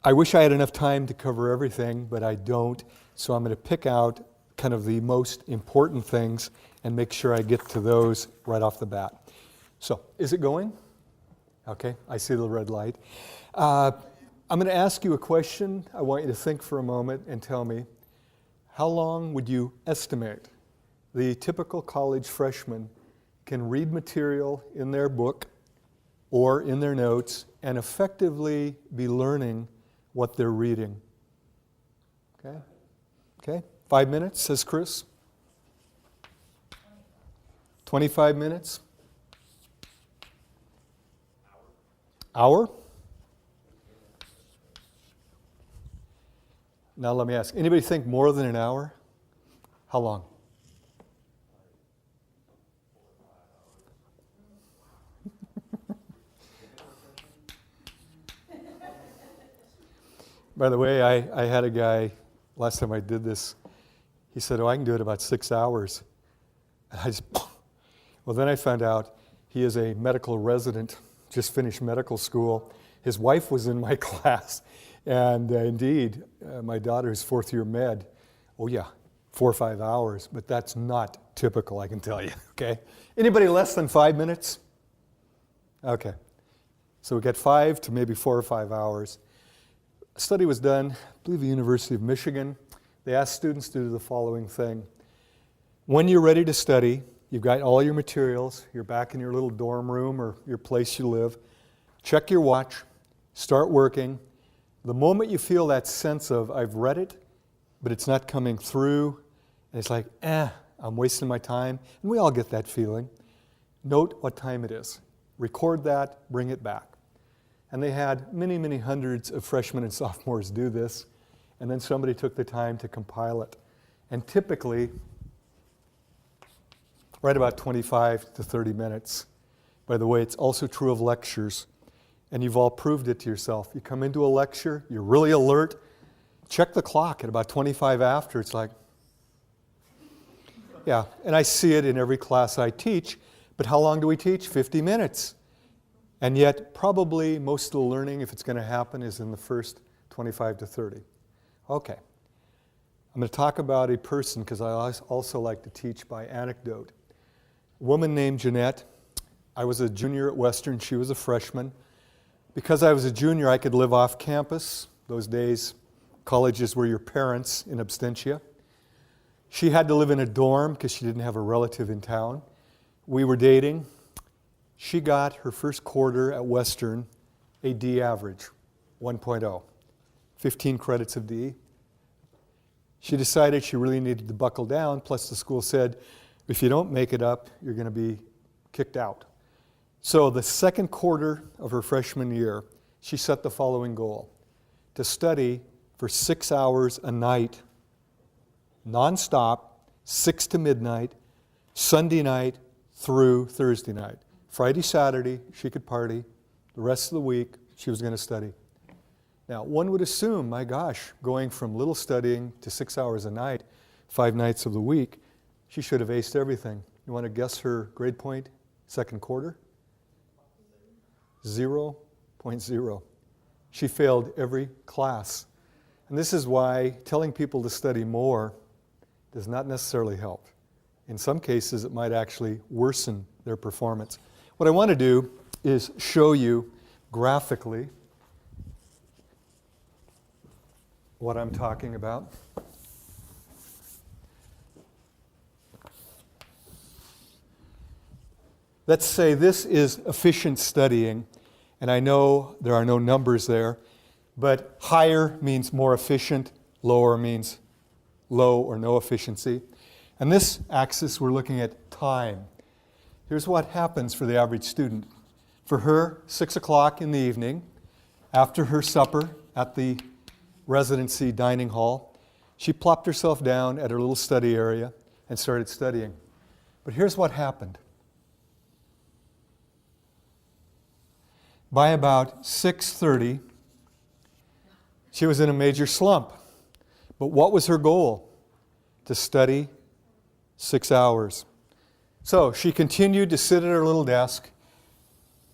I wish I had enough time to cover everything, but I don't. So I'm going to pick out kind of the most important things and make sure I get to those right off the bat. So, is it going? Okay, I see the red light. I'm going to ask you a question. I want you to think for a moment and tell me, how long would you estimate the typical college freshman can read material in their book or in their notes and effectively be learning what they're reading? Okay? Okay? 5 minutes, says Chris. 25 minutes? Hour? Now let me ask, anybody think more than an hour? How long? By the way, I had a guy, last time I did this, he said, I can do it about 6 hours. And I just, well, then I found out he is a medical resident, just finished medical school. His wife was in my class. And indeed, my daughter's fourth year med, 4 or 5 hours, but that's not typical, I can tell you, okay? Anybody less than 5 minutes? Okay. So we got 5 to maybe 4 or 5 hours. A study was done, I believe the University of Michigan. They asked students to do the following thing. When you're ready to study, you've got all your materials, you're back in your little dorm room or your place you live, check your watch, start working. The moment you feel that sense of, I've read it, but it's not coming through, and it's like, I'm wasting my time, and we all get that feeling, note what time it is. Record that, bring it back. And they had many, many hundreds of freshmen and sophomores do this, and then somebody took the time to compile it. And typically, right about 25 to 30 minutes. By the way, it's also true of lectures. And you've all proved it to yourself. You come into a lecture, you're really alert, check the clock at about 25 after, it's like, yeah, and I see it in every class I teach, but how long do we teach? 50 minutes. And yet, probably most of the learning, if it's going to happen, is in the first 25 to 30. Okay. I'm going to talk about a person, because I also like to teach by anecdote. A woman named Jeanette. I was a junior at Western, she was a freshman. Because I was a junior, I could live off campus. Those days, colleges were your parents in absentia. She had to live in a dorm because she didn't have a relative in town. We were dating. She got her first quarter at Western a D average, 1.0, 15 credits of D. She decided she really needed to buckle down, plus the school said, if you don't make it up, you're going to be kicked out. So the second quarter of her freshman year, she set the following goal: to study for 6 hours a night, nonstop, 6 to midnight, Sunday night through Thursday night. Friday, Saturday, she could party. The rest of the week, she was going to study. Now, one would assume, my gosh, going from little studying to 6 hours a night, 5 nights of the week, she should have aced everything. You want to guess her grade point, second quarter? 0.0. She failed every class. And this is why telling people to study more does not necessarily help. In some cases, it might actually worsen their performance. What I want to do is show you graphically what I'm talking about. Let's say this is efficient studying, and I know there are no numbers there, but higher means more efficient, lower means low or no efficiency. And this axis, we're looking at time. Here's what happens for the average student. For her, 6 o'clock in the evening, after her supper at the residency dining hall, she plopped herself down at her little study area and started studying. But here's what happened. By about 6:30, she was in a major slump. But what was her goal? To study 6 hours. So she continued to sit at her little desk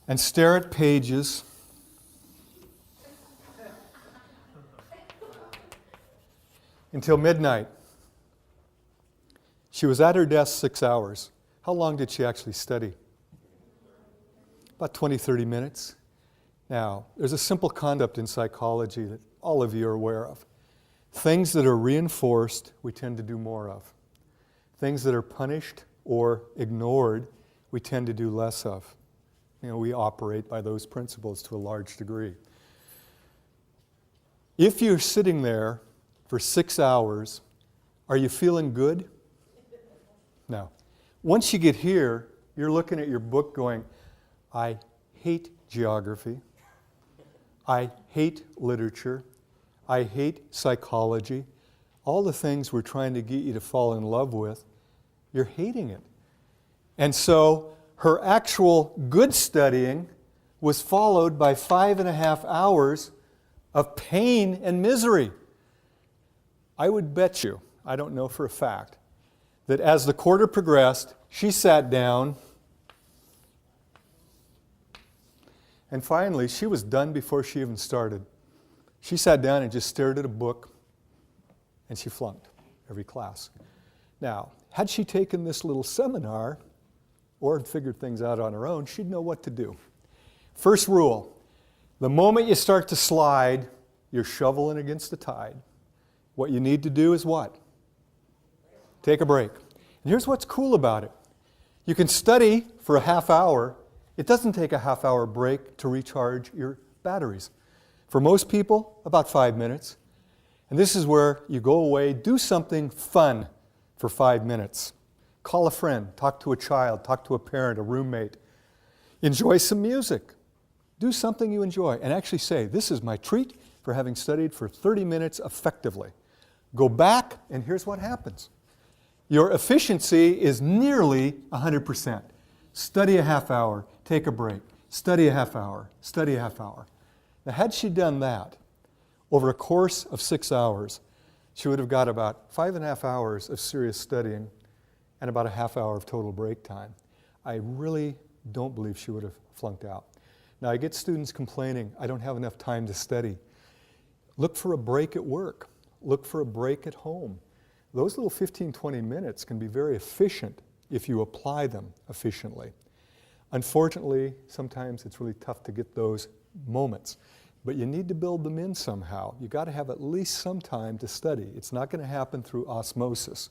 and stare at pages until midnight. She was at her desk 6 hours. How long did she actually study? About 20, 30 minutes. Now, there's a simple concept in psychology that all of you are aware of. Things that are reinforced, we tend to do more of. Things that are punished or ignored, we tend to do less of. You know, we operate by those principles to a large degree. If you're sitting there for 6 hours, are you feeling good? No. Once you get here, you're looking at your book going, I hate geography. I hate literature. I hate psychology. All the things we're trying to get you to fall in love with, you're hating it. And so her actual good studying was followed by 5.5 hours of pain and misery. I would bet you, I don't know for a fact, that as the quarter progressed, she sat down, and finally, she was done before she even started. She sat down and just stared at a book, and she flunked every class. Now, had she taken this little seminar or figured things out on her own, she'd know what to do. First rule, the moment you start to slide, you're shoveling against the tide. What you need to do is what? Take a break. And here's what's cool about it. You can study for a half hour. It doesn't take a half-hour break to recharge your batteries. For most people, about 5 minutes. And this is where you go away, do something fun for 5 minutes. Call a friend, talk to a child, talk to a parent, a roommate. Enjoy some music. Do something you enjoy and actually say, this is my treat for having studied for 30 minutes effectively. Go back, and here's what happens. Your efficiency is nearly 100%. Study a half hour, take a break. Study a half hour, study a half hour. Now, had she done that over a course of 6 hours, she would have got about 5.5 hours of serious studying and about a half hour of total break time. I really don't believe she would have flunked out. Now, I get students complaining, I don't have enough time to study. Look for a break at work. Look for a break at home. Those little 15, 20 minutes can be very efficient if you apply them efficiently. Unfortunately, sometimes it's really tough to get those moments, but you need to build them in somehow. You've got to have at least some time to study. It's not going to happen through osmosis.